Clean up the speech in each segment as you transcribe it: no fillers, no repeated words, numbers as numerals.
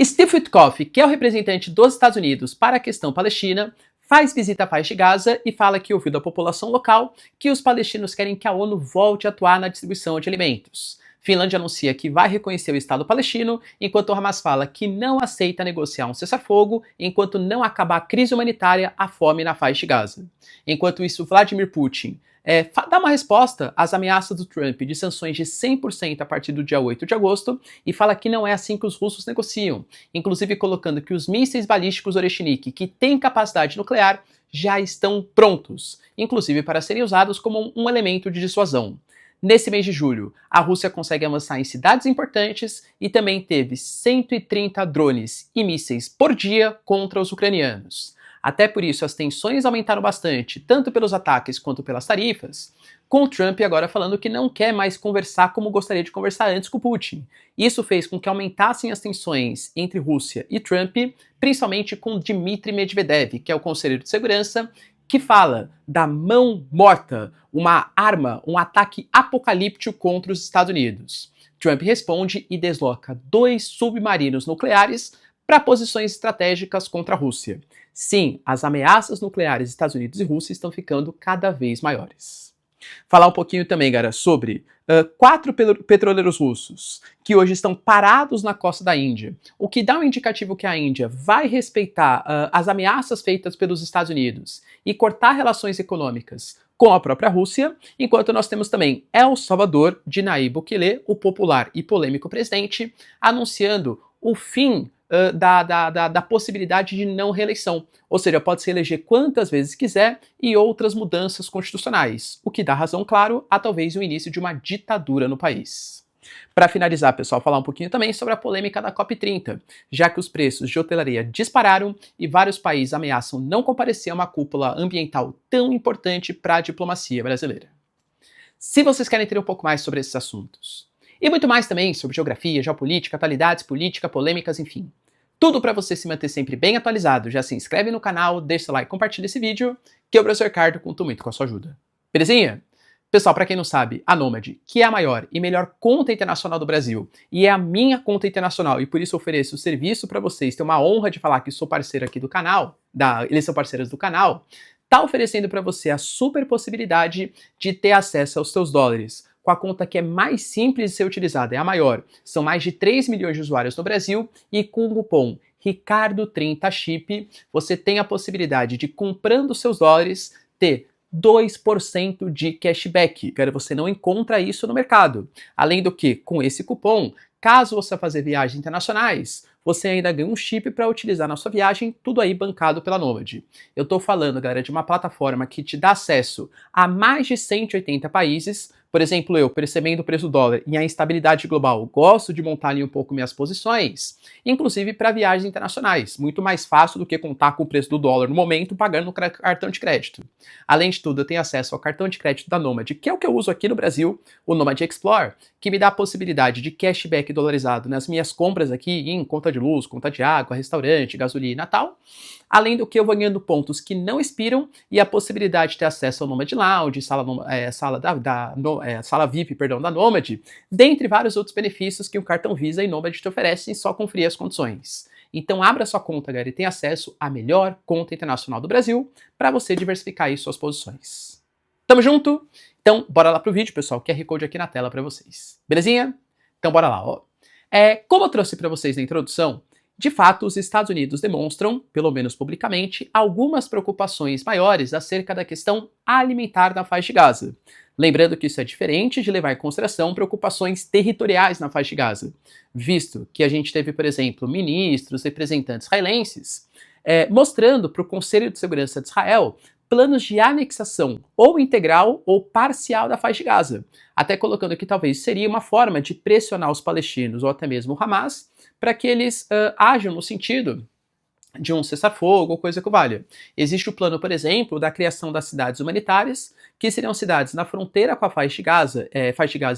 Steve Witkoff, que é o representante dos Estados Unidos para a questão palestina, faz visita à faixa de Gaza e fala que ouviu da população local que os palestinos querem que a ONU volte a atuar na distribuição de alimentos. Finlândia anuncia que vai reconhecer o Estado palestino, enquanto o Hamas fala que não aceita negociar um cessar-fogo enquanto não acabar a crise humanitária, a fome na faixa de Gaza. Enquanto isso, Vladimir Putin dá uma resposta às ameaças do Trump de sanções de 100% a partir do dia 8 de agosto e fala que não é assim que os russos negociam, inclusive colocando que os mísseis balísticos Oreshnik, que têm capacidade nuclear, já estão prontos, inclusive para serem usados como um elemento de dissuasão. Nesse mês de julho, a Rússia consegue avançar em cidades importantes e também teve 130 drones e mísseis por dia contra os ucranianos. Até por isso as tensões aumentaram bastante, tanto pelos ataques quanto pelas tarifas, com o Trump agora falando que não quer mais conversar como gostaria de conversar antes com Putin. Isso fez com que aumentassem as tensões entre Rússia e Trump, principalmente com Dmitry Medvedev, que é o conselheiro de segurança, que fala da mão morta, uma arma, um ataque apocalíptico contra os Estados Unidos. Trump responde e desloca 2 submarinos nucleares para posições estratégicas contra a Rússia. Sim, as ameaças nucleares Estados Unidos e Rússia estão ficando cada vez maiores. Falar um pouquinho também, galera, sobre 4 petroleiros russos que hoje estão parados na costa da Índia, o que dá um indicativo que a Índia vai respeitar as ameaças feitas pelos Estados Unidos e cortar relações econômicas com a própria Rússia, enquanto nós temos também El Salvador de Nayib Bukele, o popular e polêmico presidente, anunciando o fim da possibilidade de não reeleição, ou seja, pode se eleger quantas vezes quiser e outras mudanças constitucionais, o que dá razão, claro, a talvez o início de uma ditadura no país. Para finalizar, pessoal, falar um pouquinho também sobre a polêmica da COP30, já que os preços de hotelaria dispararam e vários países ameaçam não comparecer a uma cúpula ambiental tão importante para a diplomacia brasileira. Se vocês querem ter um pouco mais sobre esses assuntos, e muito mais também sobre geografia, geopolítica, atualidades, política, polêmicas, enfim. Tudo para você se manter sempre bem atualizado. Já se inscreve no canal, deixa seu like, compartilha esse vídeo, que eu, professor Ricardo, conto muito com a sua ajuda. Belezinha? Pessoal, para quem não sabe, a Nomad, que é a maior e melhor conta internacional do Brasil, e é a minha conta internacional, e por isso ofereço o serviço para vocês, tenho uma honra de falar que sou parceiro aqui do canal, eles são parceiros do canal, tá oferecendo para você a super possibilidade de ter acesso aos seus dólares, com a conta que é mais simples de ser utilizada, é a maior. São mais de 3 milhões de usuários no Brasil e com o cupom Ricardo30Chip você tem a possibilidade de, comprando seus dólares, ter 2% de cashback. Você não encontra isso no mercado. Além do que, com esse cupom, caso você fazer viagens internacionais, você ainda ganha um chip para utilizar na sua viagem, tudo aí bancado pela Nomad. Eu estou falando, galera, de uma plataforma que te dá acesso a mais de 180 países. Por exemplo, eu, percebendo o preço do dólar e a instabilidade global, gosto de montar ali um pouco minhas posições, inclusive para viagens internacionais. Muito mais fácil do que contar com o preço do dólar no momento pagando no cartão de crédito. Além de tudo, eu tenho acesso ao cartão de crédito da Nomad, que é o que eu uso aqui no Brasil, o Nomad Explore, que me dá a possibilidade de cashback dolarizado nas minhas compras aqui em conta de luz, conta de água, restaurante, gasolina e tal. Além do que eu vou ganhando pontos que não expiram e a possibilidade de ter acesso ao Nomad Lounge, sala VIP, perdão, da Nomad, dentre vários outros benefícios que o cartão Visa e Nomad te oferecem, só conferir as condições. Então abra sua conta, galera, e tenha acesso à melhor conta internacional do Brasil para você diversificar aí suas posições. Tamo junto? Então bora lá pro vídeo, pessoal, QR Code aqui na tela para vocês. Belezinha? Então bora lá, ó. Como eu trouxe para vocês na introdução, de fato, os Estados Unidos demonstram, pelo menos publicamente, algumas preocupações maiores acerca da questão alimentar na faixa de Gaza. Lembrando que isso é diferente de levar em consideração preocupações territoriais na faixa de Gaza, visto que a gente teve, por exemplo, ministros, representantes israelenses, mostrando para o Conselho de Segurança de Israel planos de anexação ou integral ou parcial da faixa de Gaza, até colocando que talvez seria uma forma de pressionar os palestinos ou até mesmo o Hamas para que eles ajam no sentido de um cessar-fogo ou coisa que valha. Existe o plano, por exemplo, da criação das cidades humanitárias, que seriam cidades na fronteira com a faixa de Gaza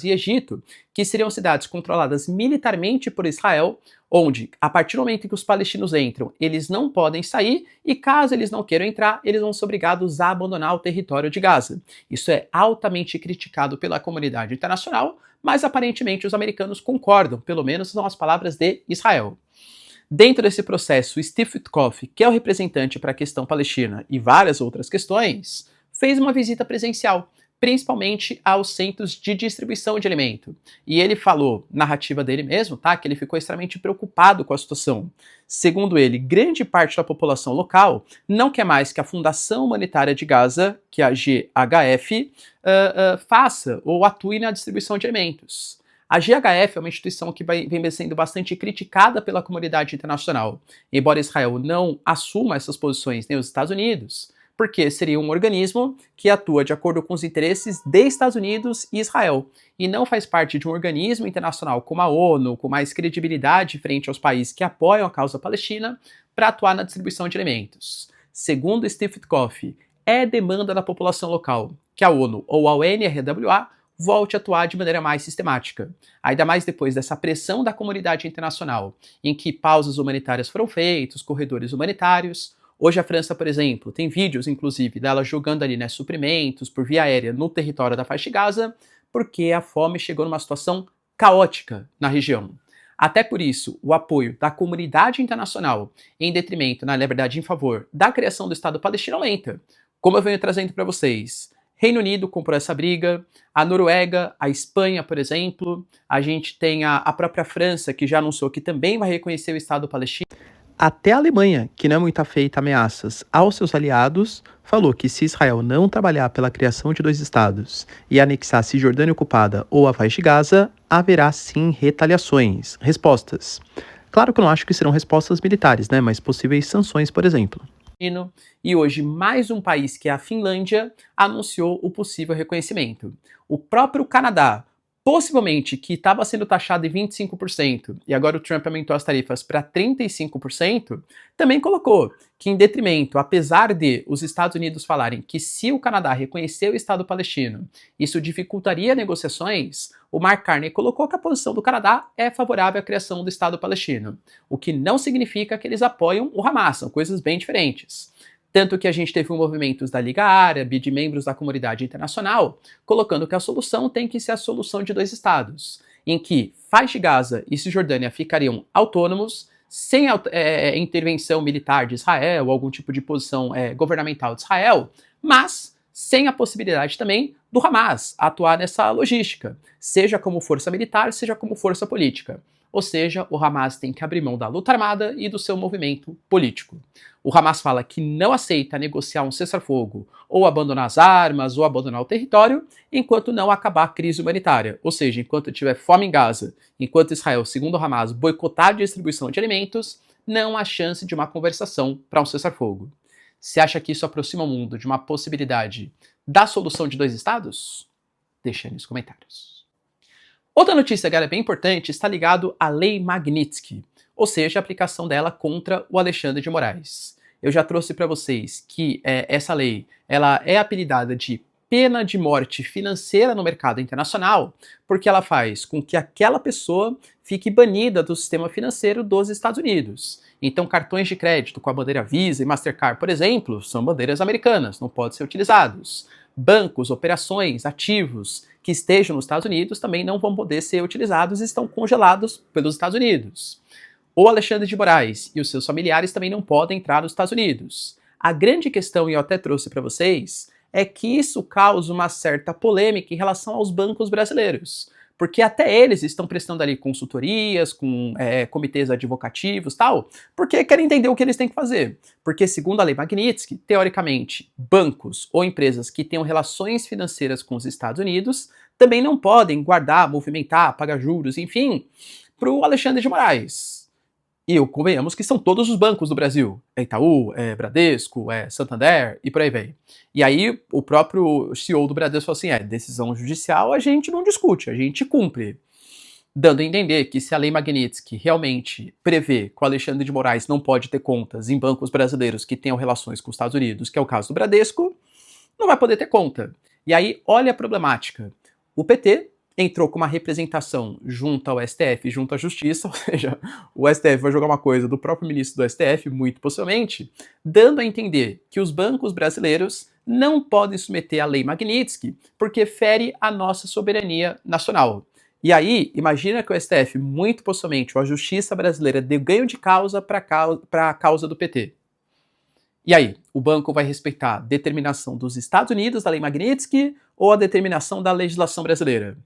e Egito, que seriam cidades controladas militarmente por Israel, onde, a partir do momento em que os palestinos entram, eles não podem sair, e caso eles não queiram entrar, eles vão ser obrigados a abandonar o território de Gaza. Isso é altamente criticado pela comunidade internacional, mas aparentemente os americanos concordam, pelo menos são as palavras de Israel. Dentro desse processo, Steve Witkoff, que é o representante para a questão palestina e várias outras questões, fez uma visita presencial, principalmente aos centros de distribuição de alimento. E ele falou, narrativa dele mesmo, tá, que ele ficou extremamente preocupado com a situação. Segundo ele, grande parte da população local não quer mais que a Fundação Humanitária de Gaza, que é a GHF, faça ou atue na distribuição de alimentos. A GHF é uma instituição que vem sendo bastante criticada pela comunidade internacional, embora Israel não assuma essas posições nem os Estados Unidos, porque seria um organismo que atua de acordo com os interesses de Estados Unidos e Israel, e não faz parte de um organismo internacional como a ONU, com mais credibilidade frente aos países que apoiam a causa palestina, para atuar na distribuição de alimentos. Segundo Steve Witkoff, é demanda da população local que a ONU ou a UNRWA volte a atuar de maneira mais sistemática. Ainda mais depois dessa pressão da comunidade internacional, em que pausas humanitárias foram feitas, corredores humanitários. Hoje a França, por exemplo, tem vídeos, inclusive, dela jogando ali, né, suprimentos por via aérea no território da faixa de Gaza, porque a fome chegou numa situação caótica na região. Até por isso, o apoio da comunidade internacional em detrimento, na verdade, em favor da criação do Estado palestino aumenta. Como eu venho trazendo para vocês, Reino Unido comprou essa briga, a Noruega, a Espanha, por exemplo, a gente tem a própria França, que já anunciou que também vai reconhecer o Estado palestino. Até a Alemanha, que não é muito afeita a ameaças aos seus aliados, falou que se Israel não trabalhar pela criação de 2 estados e anexar a Cisjordânia ocupada ou a faixa de Gaza, haverá sim retaliações, respostas. Claro que eu não acho que serão respostas militares, né, mas possíveis sanções, por exemplo. E hoje mais um país, que é a Finlândia, anunciou o possível reconhecimento. O próprio Canadá, possivelmente, que estava sendo taxado em 25%, e agora o Trump aumentou as tarifas para 35%, também colocou que, em detrimento, apesar de os Estados Unidos falarem que se o Canadá reconhecer o Estado palestino, isso dificultaria negociações, o Mark Carney colocou que a posição do Canadá é favorável à criação do Estado palestino, o que não significa que eles apoiam o Hamas, são coisas bem diferentes. Tanto que a gente teve movimentos da Liga Árabe, de membros da comunidade internacional, colocando que a solução tem que ser a solução de 2 estados, em que faixa de Gaza e Cisjordânia ficariam autônomos, sem intervenção militar de Israel ou algum tipo de posição governamental de Israel, mas sem a possibilidade também do Hamas atuar nessa logística, seja como força militar, seja como força política. Ou seja, o Hamas tem que abrir mão da luta armada e do seu movimento político. O Hamas fala que não aceita negociar um cessar-fogo, ou abandonar as armas, ou abandonar o território, enquanto não acabar a crise humanitária. Ou seja, enquanto tiver fome em Gaza, enquanto Israel, segundo o Hamas, boicotar a distribuição de alimentos, não há chance de uma conversação para um cessar-fogo. Você acha que isso aproxima o mundo de uma possibilidade da solução de 2 estados? Deixa aí nos comentários. Outra notícia, galera, bem importante, está ligado à Lei Magnitsky, ou seja, a aplicação dela contra o Alexandre de Moraes. Eu já trouxe para vocês que essa lei ela é apelidada de pena de morte financeira no mercado internacional, porque ela faz com que aquela pessoa fique banida do sistema financeiro dos Estados Unidos. Então, cartões de crédito com a bandeira Visa e Mastercard, por exemplo, são bandeiras americanas, não podem ser utilizados. Bancos, operações, ativos que estejam nos Estados Unidos também não vão poder ser utilizados e estão congelados pelos Estados Unidos. O Alexandre de Moraes e os seus familiares também não podem entrar nos Estados Unidos. A grande questão, e eu até trouxe para vocês, é que isso causa uma certa polêmica em relação aos bancos brasileiros. Porque até eles estão prestando ali consultorias, com comitês advocativos e tal, porque querem entender o que eles têm que fazer. Porque, segundo a Lei Magnitsky, teoricamente, bancos ou empresas que tenham relações financeiras com os Estados Unidos também não podem guardar, movimentar, pagar juros, enfim, para o Alexandre de Moraes. E convenhamos que são todos os bancos do Brasil. É Itaú, é Bradesco, é Santander e por aí vem. E aí o próprio CEO do Bradesco falou assim, decisão judicial a gente não discute, a gente cumpre. Dando a entender que se a Lei Magnitsky realmente prevê que o Alexandre de Moraes não pode ter contas em bancos brasileiros que tenham relações com os Estados Unidos, que é o caso do Bradesco, não vai poder ter conta. E aí, olha a problemática. O PT entrou com uma representação junto ao STF, junto à Justiça, ou seja, o STF vai jogar uma coisa do próprio ministro do STF, muito possivelmente, dando a entender que os bancos brasileiros não podem submeter à Lei Magnitsky porque fere a nossa soberania nacional. E aí, imagina que o STF, muito possivelmente, ou a justiça brasileira, dê ganho de causa para a causa do PT. E aí, o banco vai respeitar a determinação dos Estados Unidos, da Lei Magnitsky, ou a determinação da legislação brasileira?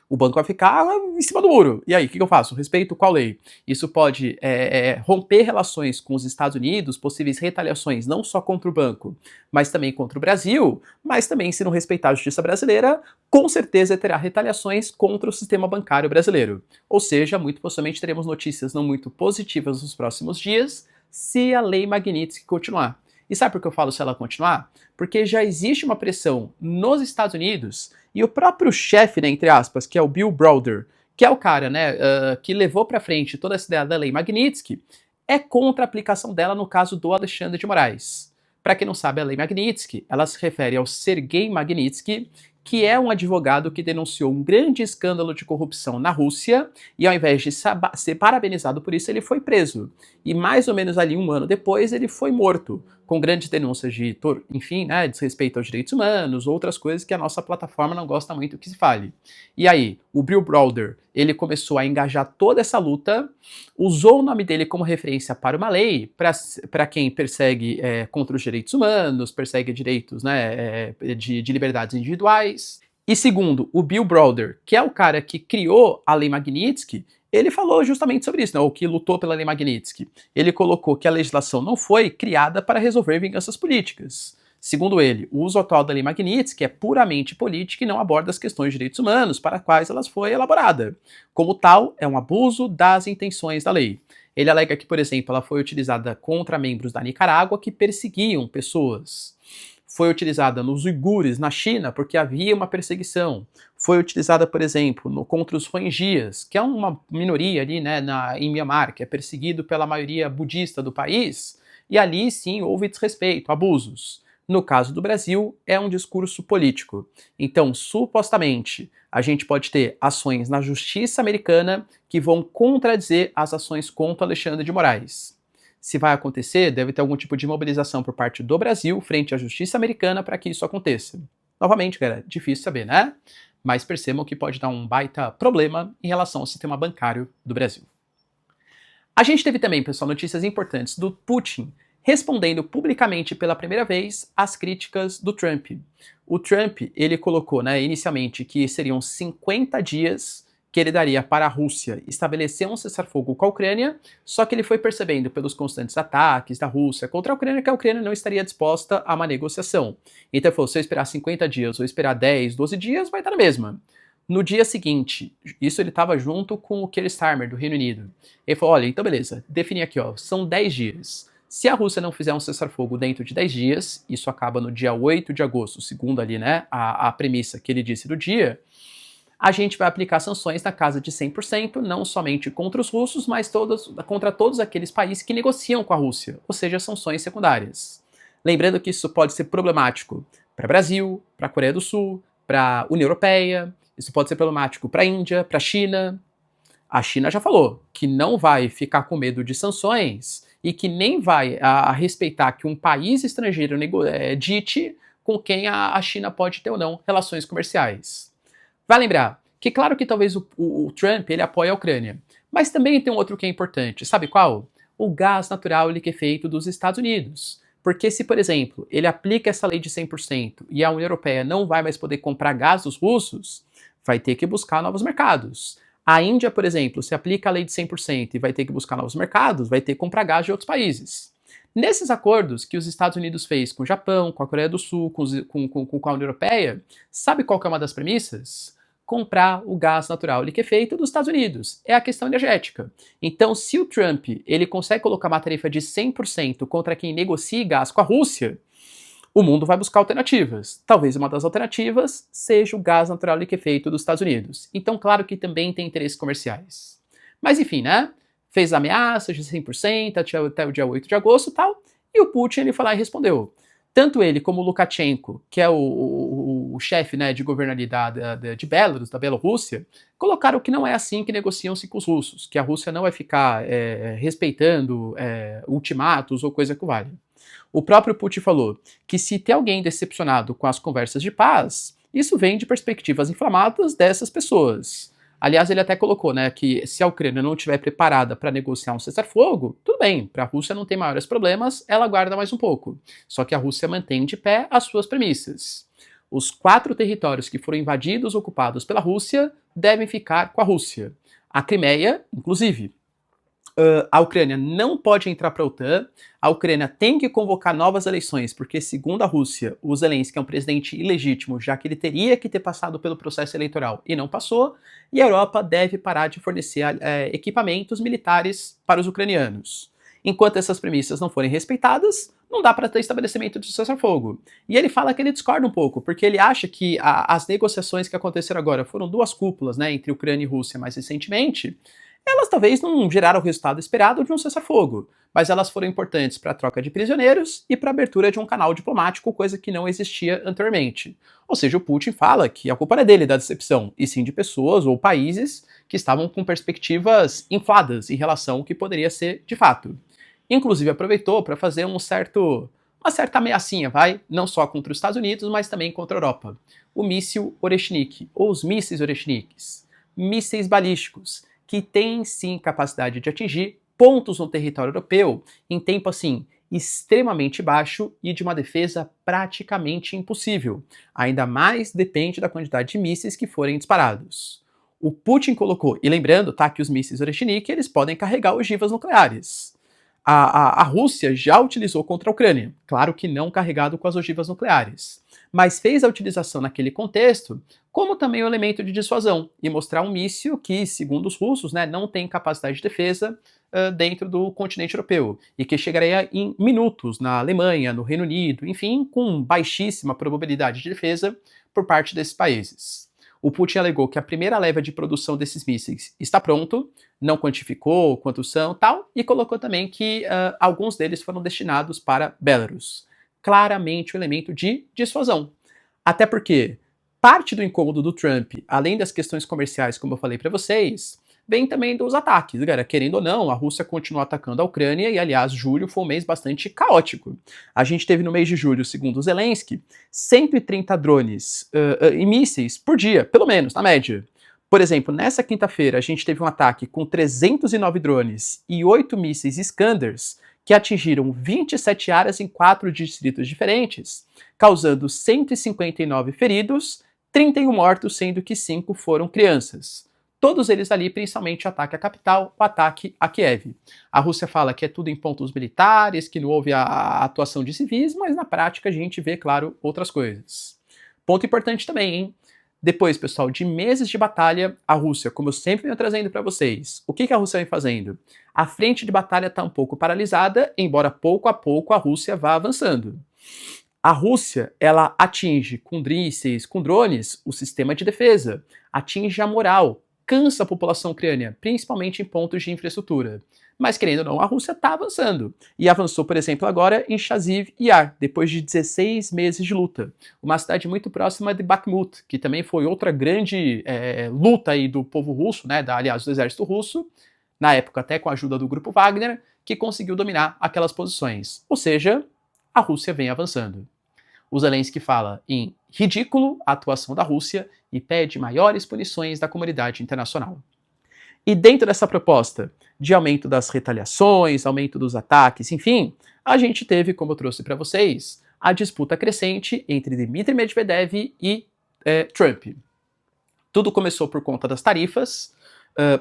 O banco vai ficar em cima do muro. E aí, o que eu faço? Respeito qual lei? Isso pode romper relações com os Estados Unidos, possíveis retaliações não só contra o banco, mas também contra o Brasil, mas também, se não respeitar a justiça brasileira, com certeza terá retaliações contra o sistema bancário brasileiro. Ou seja, muito possivelmente teremos notícias não muito positivas nos próximos dias, se a lei Magnitsky continuar. E sabe por que eu falo se ela continuar? Porque já existe uma pressão nos Estados Unidos e o próprio chefe, né, entre aspas, que é o Bill Browder, que é o cara, né, que levou para frente toda essa ideia da lei Magnitsky, é contra a aplicação dela no caso do Alexandre de Moraes. Para quem não sabe, a lei Magnitsky, ela se refere ao Sergei Magnitsky, que é um advogado que denunciou um grande escândalo de corrupção na Rússia e, ao invés de ser parabenizado por isso, ele foi preso. E mais ou menos ali um ano depois, ele foi morto, com grandes denúncias de, enfim, né, desrespeito aos direitos humanos, outras coisas que a nossa plataforma não gosta muito que se fale. E aí, o Bill Browder, ele começou a engajar toda essa luta, usou o nome dele como referência para uma lei, para quem persegue contra os direitos humanos, persegue direitos, né, de liberdades individuais. E segundo, o Bill Browder, que é o cara que criou a lei Magnitsky, ele falou justamente sobre isso, né, o que lutou pela lei Magnitsky. Ele colocou que a legislação não foi criada para resolver vinganças políticas. Segundo ele, o uso atual da lei Magnitsky é puramente política e não aborda as questões de direitos humanos para as quais ela foi elaborada. Como tal, é um abuso das intenções da lei. Ele alega que, por exemplo, ela foi utilizada contra membros da Nicarágua que perseguiam pessoas. Foi utilizada nos uigures, na China, porque havia uma perseguição. Foi utilizada, por exemplo, contra os Rohingyas, que é uma minoria ali, né, em Myanmar, que é perseguido pela maioria budista do país, e ali sim houve desrespeito, abusos. No caso do Brasil, é um discurso político. Então, supostamente, a gente pode ter ações na justiça americana que vão contradizer as ações contra Alexandre de Moraes. Se vai acontecer, deve ter algum tipo de mobilização por parte do Brasil frente à justiça americana para que isso aconteça. Novamente, galera, difícil saber, né? Mas percebam que pode dar um baita problema em relação ao sistema bancário do Brasil. A gente teve também, pessoal, notícias importantes do Putin respondendo publicamente pela primeira vez às críticas do Trump. O Trump, ele colocou, né, inicialmente que seriam 50 dias que ele daria para a Rússia estabelecer um cessar-fogo com a Ucrânia, só que ele foi percebendo pelos constantes ataques da Rússia contra a Ucrânia que a Ucrânia não estaria disposta a uma negociação. Então ele falou, se eu esperar 50 dias ou esperar 10, 12 dias, vai estar na mesma. No dia seguinte, isso ele estava junto com o Keir Starmer, do Reino Unido. Ele falou, olha, então beleza, defini aqui, ó, são 10 dias. Se a Rússia não fizer um cessar-fogo dentro de 10 dias, isso acaba no dia 8 de agosto, segundo ali, né, a premissa que ele disse do dia, a gente vai aplicar sanções na casa de 100%, não somente contra os russos, mas contra todos aqueles países que negociam com a Rússia, ou seja, sanções secundárias. Lembrando que isso pode ser problemático para o Brasil, para a Coreia do Sul, para a União Europeia, isso pode ser problemático para a Índia, para a China. A China já falou que não vai ficar com medo de sanções e que nem vai respeitar que um país estrangeiro dite com quem a China pode ter ou não relações comerciais. Vai lembrar que claro que talvez o Trump ele apoia a Ucrânia, mas também tem um outro que é importante, sabe qual? O gás natural liquefeito dos Estados Unidos. Porque se, por exemplo, ele aplica essa lei de 100% e a União Europeia não vai mais poder comprar gás dos russos, vai ter que buscar novos mercados. A Índia, por exemplo, se aplica a lei de 100% e vai ter que buscar novos mercados, vai ter que comprar gás de outros países. Nesses acordos que os Estados Unidos fez com o Japão, com a Coreia do Sul, com a União Europeia, sabe qual que é uma das premissas? Comprar o gás natural liquefeito dos Estados Unidos. É a questão energética. Então, se o Trump ele consegue colocar uma tarifa de 100% contra quem negocia gás com a Rússia, o mundo vai buscar alternativas. Talvez uma das alternativas seja o gás natural liquefeito dos Estados Unidos. Então, claro que também tem interesses comerciais. Mas enfim, né? Fez ameaças de 100% até o dia 8 de agosto e tal, e o Putin ele foi lá e respondeu. Tanto ele como o Lukashenko, que é o chefe, né, de governo ali de Belarus, da Bielorrússia, colocaram que não é assim que negociam-se com os russos, que a Rússia não vai ficar respeitando ultimatos ou coisa que vale. O próprio Putin falou que se tem alguém decepcionado com as conversas de paz, isso vem de perspectivas inflamadas dessas pessoas. Aliás, ele até colocou, né, que se a Ucrânia não estiver preparada para negociar um cessar-fogo, tudo bem, para a Rússia não tem maiores problemas, ela aguarda mais um pouco. Só que a Rússia mantém de pé as suas premissas. Os 4 territórios que foram invadidos ou ocupados pela Rússia devem ficar com a Rússia. A Crimeia, inclusive. A Ucrânia não pode entrar para a OTAN, a Ucrânia tem que convocar novas eleições, porque, segundo a Rússia, o Zelensky é um presidente ilegítimo, já que ele teria que ter passado pelo processo eleitoral e não passou, e a Europa deve parar de fornecer equipamentos militares para os ucranianos. Enquanto essas premissas não forem respeitadas, não dá para ter estabelecimento de cessar-fogo. E ele fala que ele discorda um pouco, porque ele acha que as negociações que aconteceram agora foram 2 cúpulas, né, entre Ucrânia e Rússia mais recentemente. Elas talvez não geraram o resultado esperado de um cessar-fogo, mas elas foram importantes para a troca de prisioneiros e para a abertura de um canal diplomático, coisa que não existia anteriormente. Ou seja, o Putin fala que a culpa não é dele da decepção, e sim de pessoas ou países que estavam com perspectivas infladas em relação ao que poderia ser de fato. Inclusive aproveitou para fazer uma certa ameaçinha, não só contra os Estados Unidos, mas também contra a Europa. O míssil Oreshnik, ou os mísseis Oreshniks, mísseis balísticos, que têm sim capacidade de atingir pontos no território europeu em tempo assim extremamente baixo e de uma defesa praticamente impossível. Ainda mais depende da quantidade de mísseis que forem disparados. O Putin colocou, e lembrando, tá, que os mísseis Oreshnik eles podem carregar ogivas nucleares. A Rússia já utilizou contra a Ucrânia, claro que não carregado com as ogivas nucleares, mas fez a utilização naquele contexto como também um elemento de dissuasão e mostrar um míssil que, segundo os russos, né, não tem capacidade de defesa dentro do continente europeu e que chegaria em minutos na Alemanha, no Reino Unido, enfim, com baixíssima probabilidade de defesa por parte desses países. O Putin alegou que a primeira leva de produção desses mísseis está pronto, não quantificou quantos são tal, e colocou também que alguns deles foram destinados para Belarus. Claramente um elemento de dissuasão. Até porque parte do incômodo do Trump, além das questões comerciais, como eu falei para vocês, vem também dos ataques. Galera, querendo ou não, a Rússia continua atacando a Ucrânia e, aliás, julho foi um mês bastante caótico. A gente teve no mês de julho, segundo o Zelensky, 130 drones e mísseis por dia, pelo menos, na média. Por exemplo, nessa quinta-feira, a gente teve um ataque com 309 drones e 8 mísseis Iskanders, que atingiram 27 áreas em 4 distritos diferentes, causando 159 feridos, 31 mortos, sendo que 5 foram crianças. Todos eles ali, principalmente o ataque à capital, o ataque a Kiev. A Rússia fala que é tudo em pontos militares, que não houve a atuação de civis, mas na prática a gente vê, claro, outras coisas. Ponto importante também, hein? Depois, pessoal, de meses de batalha, a Rússia, como eu sempre venho trazendo para vocês, o que a Rússia vem fazendo? A frente de batalha está um pouco paralisada, embora pouco a pouco a Rússia vá avançando. A Rússia, ela atinge com mísseis, com drones, o sistema de defesa, atinge a moral, cansa a população ucrânia, principalmente em pontos de infraestrutura. Mas, querendo ou não, a Rússia está avançando. E avançou, por exemplo, agora em Chaziv Yar, depois de 16 meses de luta. Uma cidade muito próxima de Bakhmut, que também foi outra grande luta aí do povo russo, né, aliás, do exército russo, na época até com a ajuda do grupo Wagner, que conseguiu dominar aquelas posições. Ou seja, a Rússia vem avançando. O Zelensky fala em ridículo a atuação da Rússia e pede maiores punições da comunidade internacional. E dentro dessa proposta de aumento das retaliações, aumento dos ataques, enfim, a gente teve, como eu trouxe para vocês, a disputa crescente entre Dmitry Medvedev e Trump. Tudo começou por conta das tarifas,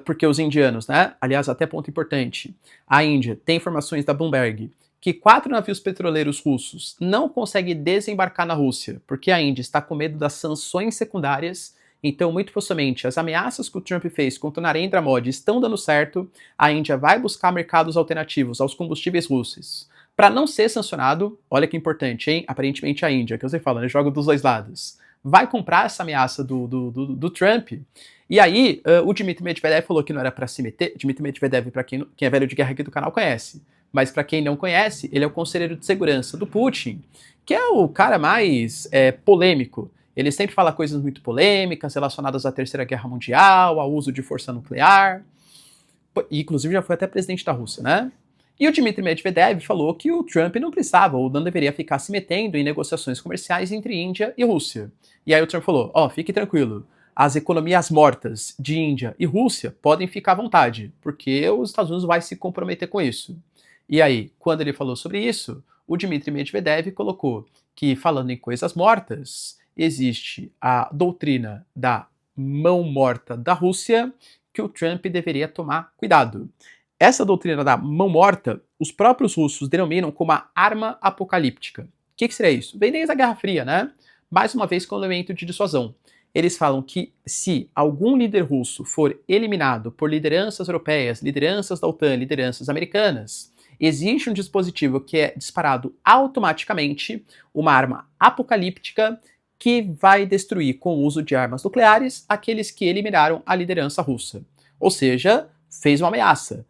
porque os indianos, né? Aliás, até ponto importante, a Índia tem informações da Bloomberg que 4 navios petroleiros russos não conseguem desembarcar na Rússia, porque a Índia está com medo das sanções secundárias. Então, muito possivelmente, as ameaças que o Trump fez contra o Narendra Modi estão dando certo, a Índia vai buscar mercados alternativos aos combustíveis russos. Para não ser sancionado, olha que importante, hein? Aparentemente a Índia, que você fala, né? Joga dos dois lados. Vai comprar essa ameaça do Trump. E aí, o Dmitry Medvedev falou que não era para se meter. Dmitry Medvedev, para quem é velho de guerra aqui do canal, conhece. Mas para quem não conhece, ele é o conselheiro de segurança do Putin, que é o cara mais polêmico. Ele sempre fala coisas muito polêmicas relacionadas à Terceira Guerra Mundial, ao uso de força nuclear. E, inclusive, já foi até presidente da Rússia, né? E o Dmitry Medvedev falou que o Trump não precisava ou não deveria ficar se metendo em negociações comerciais entre Índia e Rússia. E aí o Trump falou, fique tranquilo, as economias mortas de Índia e Rússia podem ficar à vontade, porque os Estados Unidos vai se comprometer com isso. E aí, quando ele falou sobre isso, o Dmitry Medvedev colocou que, falando em coisas mortas, existe a doutrina da mão morta da Rússia, que o Trump deveria tomar cuidado. Essa doutrina da mão morta, os próprios russos denominam como a arma apocalíptica. O que seria isso? Vem desde a Guerra Fria, né? Mais uma vez com elemento de dissuasão. Eles falam que se algum líder russo for eliminado por lideranças europeias, lideranças da OTAN, lideranças americanas, existe um dispositivo que é disparado automaticamente, uma arma apocalíptica que vai destruir com o uso de armas nucleares aqueles que eliminaram a liderança russa. Ou seja, fez uma ameaça.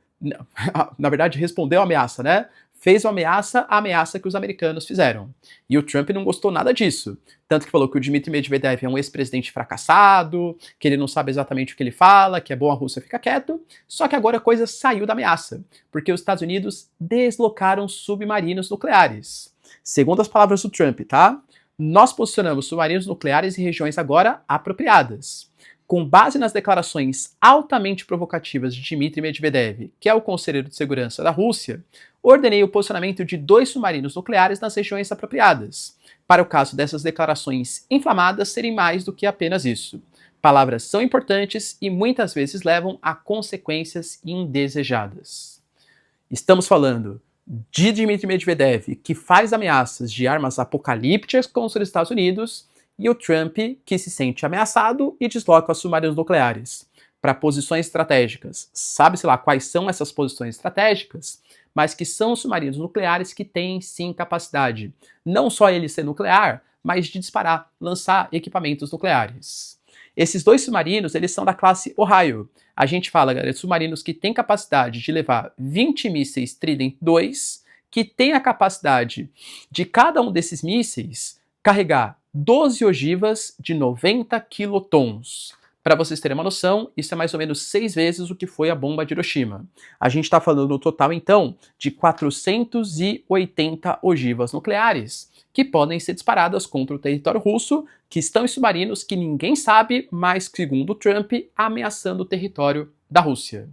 Na verdade, respondeu a ameaça, né? Fez uma ameaça à ameaça que os americanos fizeram. E o Trump não gostou nada disso. Tanto que falou que o Dmitry Medvedev é um ex-presidente fracassado, que ele não sabe exatamente o que ele fala, que é bom a Rússia ficar quieto. Só que agora a coisa saiu da ameaça, porque os Estados Unidos deslocaram submarinos nucleares. Segundo as palavras do Trump, tá? Nós posicionamos submarinos nucleares em regiões agora apropriadas. Com base nas declarações altamente provocativas de Dmitry Medvedev, que é o conselheiro de segurança da Rússia, ordenei o posicionamento de 2 submarinos nucleares nas regiões apropriadas, para o caso dessas declarações inflamadas serem mais do que apenas isso. Palavras são importantes e muitas vezes levam a consequências indesejadas. Estamos falando de Dmitry Medvedev, que faz ameaças de armas apocalípticas contra os Estados Unidos, e o Trump, que se sente ameaçado e desloca os submarinos nucleares para posições estratégicas. Sabe-se lá quais são essas posições estratégicas, mas que são submarinos nucleares que têm sim capacidade, não só ele ser nuclear, mas de disparar, lançar equipamentos nucleares. Esses 2 submarinos, eles são da classe Ohio. A gente fala, galera, de submarinos que têm capacidade de levar 20 mísseis Trident II, que tem a capacidade de cada um desses mísseis carregar 12 ogivas de 90 quilotons. Para vocês terem uma noção, isso é mais ou menos 6 vezes o que foi a bomba de Hiroshima. A gente está falando no total, então, de 480 ogivas nucleares, que podem ser disparadas contra o território russo, que estão em submarinos que ninguém sabe, mas, segundo Trump, ameaçando o território da Rússia.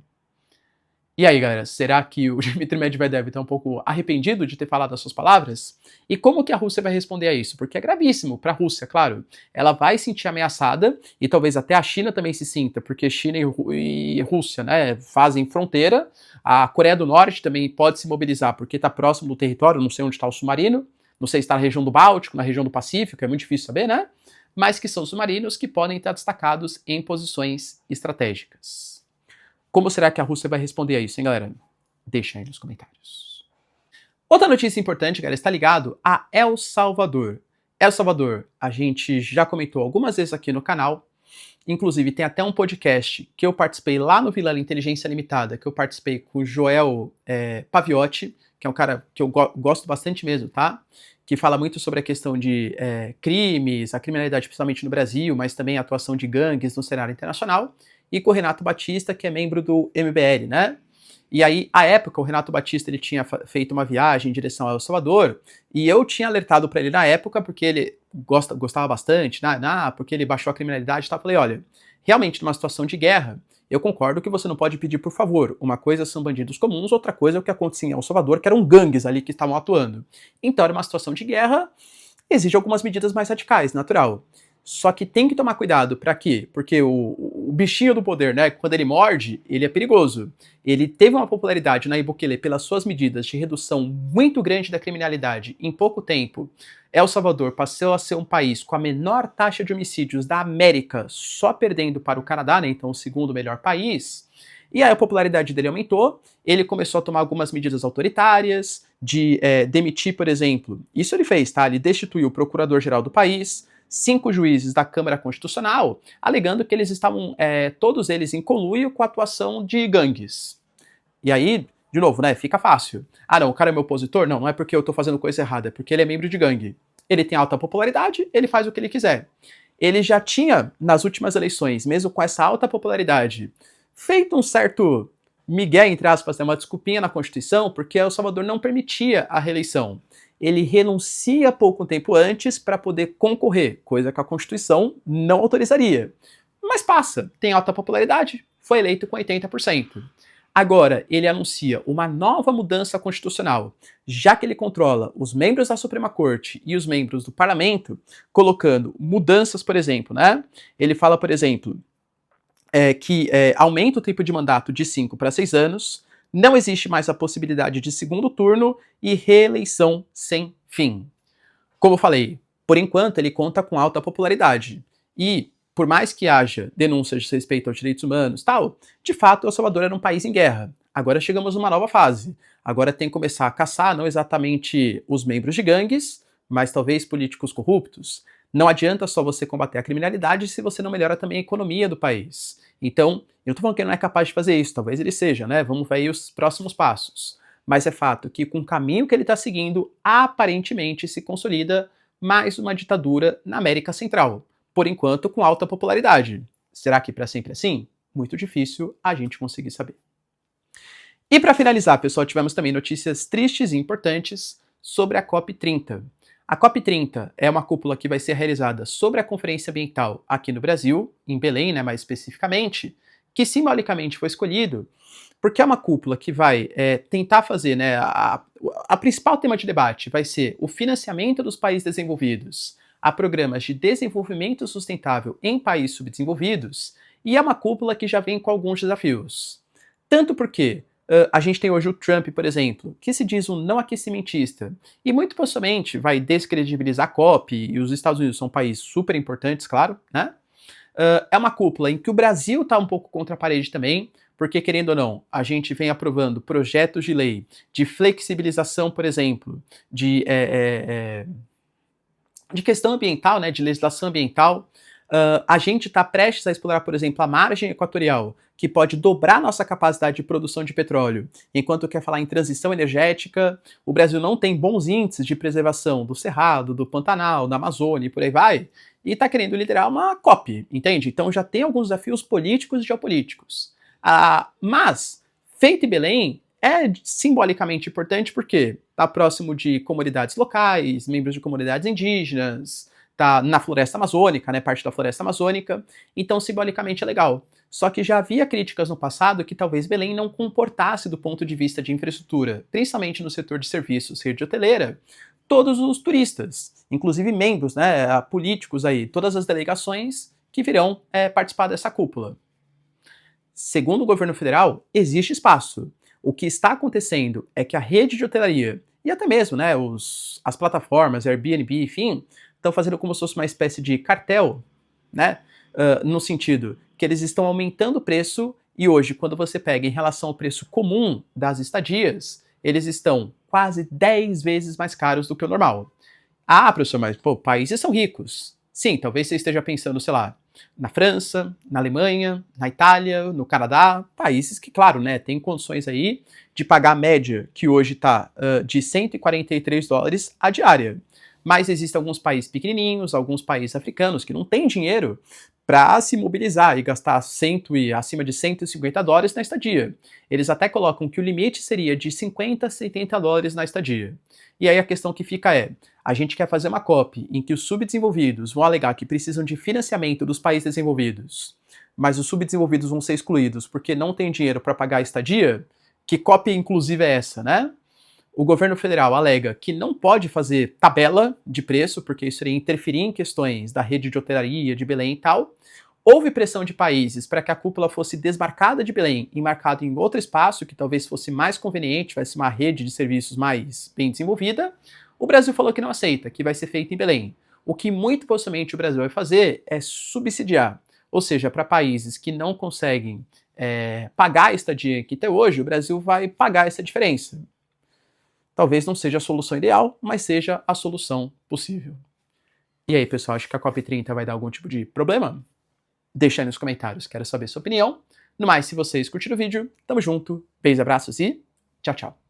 E aí, galera, será que o Dmitry Medvedev está um pouco arrependido de ter falado as suas palavras? E como que a Rússia vai responder a isso? Porque é gravíssimo para a Rússia, claro. Ela vai se sentir ameaçada, e talvez até a China também se sinta, porque China e Rússia, né, fazem fronteira. A Coreia do Norte também pode se mobilizar, porque está próximo do território, não sei onde está o submarino, não sei se está na região do Báltico, na região do Pacífico, é muito difícil saber, né? Mas que são submarinos que podem estar destacados em posições estratégicas. Como será que a Rússia vai responder a isso, hein, galera? Deixa aí nos comentários. Outra notícia importante, galera, está ligado a El Salvador. El Salvador, a gente já comentou algumas vezes aqui no canal. Inclusive, tem até um podcast que eu participei lá no Vila Inteligência Limitada, que eu participei com o Joel Paviotti, que é um cara que eu gosto bastante mesmo, tá? Que fala muito sobre a questão de crimes, a criminalidade, principalmente no Brasil, mas também a atuação de gangues no cenário internacional. E com o Renato Batista, que é membro do MBL, né? E aí, à época, o Renato Batista ele tinha feito uma viagem em direção ao El Salvador, e eu tinha alertado para ele na época, porque ele gostava bastante, porque ele baixou a criminalidade e tal. Eu falei, olha, realmente, numa situação de guerra, eu concordo que você não pode pedir por favor. Uma coisa são bandidos comuns, outra coisa é o que acontecia em El Salvador, que eram gangues ali que estavam atuando. Então, era uma situação de guerra, exige algumas medidas mais radicais, natural. Só que tem que tomar cuidado, para quê? Porque o bichinho do poder, né, quando ele morde, ele é perigoso. Ele teve uma popularidade na Bukele pelas suas medidas de redução muito grande da criminalidade em pouco tempo. El Salvador passou a ser um país com a menor taxa de homicídios da América, só perdendo para o Canadá, né, então o segundo melhor país. E aí a popularidade dele aumentou, ele começou a tomar algumas medidas autoritárias, de demitir, por exemplo, isso ele fez, tá? Ele destituiu o procurador-geral do país, 5 juízes da Câmara Constitucional, alegando que eles estavam, todos eles, em conluio com a atuação de gangues. E aí, de novo, né, fica fácil. Ah, não, o cara é meu opositor? Não, não é porque eu tô fazendo coisa errada, é porque ele é membro de gangue. Ele tem alta popularidade, ele faz o que ele quiser. Ele já tinha, nas últimas eleições, mesmo com essa alta popularidade, feito um certo migué, entre aspas, né, uma desculpinha na Constituição, porque El Salvador não permitia a reeleição. Ele renuncia pouco tempo antes para poder concorrer, coisa que a Constituição não autorizaria. mas passa, tem alta popularidade, foi eleito com 80%. Agora, ele anuncia uma nova mudança constitucional, já que ele controla os membros da Suprema Corte e os membros do Parlamento, colocando mudanças, por exemplo, né? Ele fala, por exemplo, que aumenta o tempo de mandato de 5 para 6 anos, não existe mais a possibilidade de segundo turno e reeleição sem fim. Como eu falei, por enquanto ele conta com alta popularidade. E, por mais que haja denúncias de respeito aos direitos humanos tal, de fato El Salvador era um país em guerra. Agora chegamos numa nova fase. Agora tem que começar a caçar não exatamente os membros de gangues, mas talvez políticos corruptos. Não adianta só você combater a criminalidade se você não melhora também a economia do país. Então, eu não tô falando que ele não é capaz de fazer isso, talvez ele seja, né? Vamos ver aí os próximos passos. Mas é fato que com o caminho que ele está seguindo, aparentemente se consolida mais uma ditadura na América Central. Por enquanto, com alta popularidade. Será que para sempre assim? Muito difícil a gente conseguir saber. E para finalizar, pessoal, tivemos também notícias tristes e importantes sobre a COP30. A COP30 é uma cúpula que vai ser realizada sobre a Conferência Ambiental aqui no Brasil, em Belém, né, mais especificamente, que simbolicamente foi escolhido porque é uma cúpula que vai tentar fazer, né, a principal tema de debate vai ser o financiamento dos países desenvolvidos a programas de desenvolvimento sustentável em países subdesenvolvidos, e é uma cúpula que já vem com alguns desafios. Tanto porque a gente tem hoje o Trump, por exemplo, que se diz um não aquecimentista, e muito possivelmente vai descredibilizar a COP, e os Estados Unidos são um país super importantes, claro, né? É uma cúpula em que o Brasil está um pouco contra a parede também, porque, querendo ou não, a gente vem aprovando projetos de lei de flexibilização, por exemplo, de questão ambiental, né, de legislação ambiental. A gente está prestes a explorar, por exemplo, a margem equatorial, que pode dobrar nossa capacidade de produção de petróleo, enquanto quer falar em transição energética. O Brasil não tem bons índices de preservação do Cerrado, do Pantanal, da Amazônia e por aí vai, e está querendo liderar uma COP, entende? Então já tem alguns desafios políticos e geopolíticos. Mas, feito em Belém, é simbolicamente importante porque está próximo de comunidades locais, membros de comunidades indígenas, está na floresta amazônica, né, parte da floresta amazônica, então simbolicamente é legal. Só que já havia críticas no passado que talvez Belém não comportasse do ponto de vista de infraestrutura, principalmente no setor de serviços, rede hoteleira, todos os turistas, inclusive membros, né, políticos aí, todas as delegações que virão participar dessa cúpula. Segundo o governo federal, existe espaço. O que está acontecendo é que a rede de hotelaria e até mesmo, né, as plataformas, Airbnb, enfim, estão fazendo como se fosse uma espécie de cartel, né, no sentido que eles estão aumentando o preço e hoje, quando você pega em relação ao preço comum das estadias, eles estão quase 10 vezes mais caros do que o normal. Ah, professor, mas pô, países são ricos. Sim, talvez você esteja pensando, sei lá, na França, na Alemanha, na Itália, no Canadá, países que, claro, né, tem condições aí de pagar a média, que hoje está de $143 a diária. Mas existem alguns países pequenininhos, alguns países africanos que não têm dinheiro para se mobilizar e gastar acima de $150 na estadia. Eles até colocam que o limite seria de $50 a $70 na estadia. E aí a questão que fica é, a gente quer fazer uma COP em que os subdesenvolvidos vão alegar que precisam de financiamento dos países desenvolvidos, mas os subdesenvolvidos vão ser excluídos porque não tem dinheiro para pagar a estadia? Que COP inclusive é essa, né? O governo federal alega que não pode fazer tabela de preço, porque isso iria interferir em questões da rede de hotelaria, de Belém e tal. Houve pressão de países para que a cúpula fosse desmarcada de Belém e marcada em outro espaço que talvez fosse mais conveniente, vai ser uma rede de serviços mais bem desenvolvida. O Brasil falou que não aceita, que vai ser feito em Belém. O que muito possivelmente o Brasil vai fazer é subsidiar, ou seja, para países que não conseguem pagar a estadia que tem hoje, o Brasil vai pagar essa diferença. Talvez não seja a solução ideal, mas seja a solução possível. E aí, pessoal, acho que a COP30 vai dar algum tipo de problema? Deixa aí nos comentários, quero saber sua opinião. No mais, se vocês curtiram o vídeo, tamo junto, beijos, abraços e tchau, tchau.